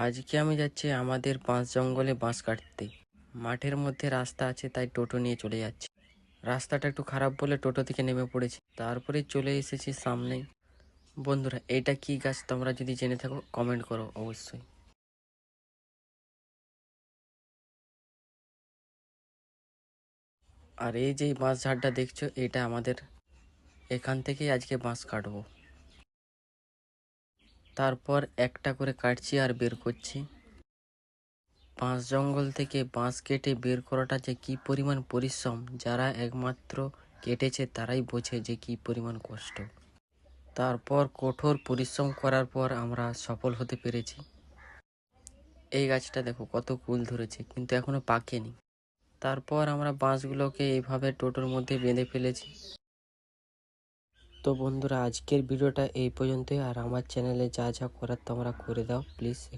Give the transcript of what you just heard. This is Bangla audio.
আজকে আমি যাচ্ছি আমাদের বাঁশ জঙ্গলে বাঁশ কাটতে। মাঠের মধ্যে রাস্তা আছে তাই টোটো নিয়ে চলে যাচ্ছি। রাস্তাটা একটু খারাপ বলে টোটো থেকে নেমে পড়েছি, তারপরে চলে এসেছি সামনেই। বন্ধুরা, এটা কি গাছ তোমরা যদি জেনে থাকো কমেন্ট করো অবশ্যই। আর এই যে বাঁশ ঝাড়টা দেখছো, এটা আমাদের এখান থেকেই আজকে বাঁশ কাটবো। তারপর একটা করে কাটছি আর বের করছি। বাঁশ জঙ্গল থেকে বাঁশ কেটে বের করাটা যে কি পরিমাণ পরিশ্রম, যারা একমাত্র কেটেছে তারাই বোঝে যে কি পরিমাণ কষ্ট। তারপর কঠোর পরিশ্রম করার পর আমরা সফল হতে পেরেছি। এই গাছটা দেখো কত কুল ধরেছে, কিন্তু এখনো পাকেনি। তারপর আমরা বাঁশগুলোকে এইভাবে টোটোর মধ্যে বেঁধে ফেলেছি। তো বন্ধুরা, আজকের ভিডিওটা এই পর্যন্তই। আর আমার চ্যানেলে যা যা করার তোমরা করে দাও প্লিজ।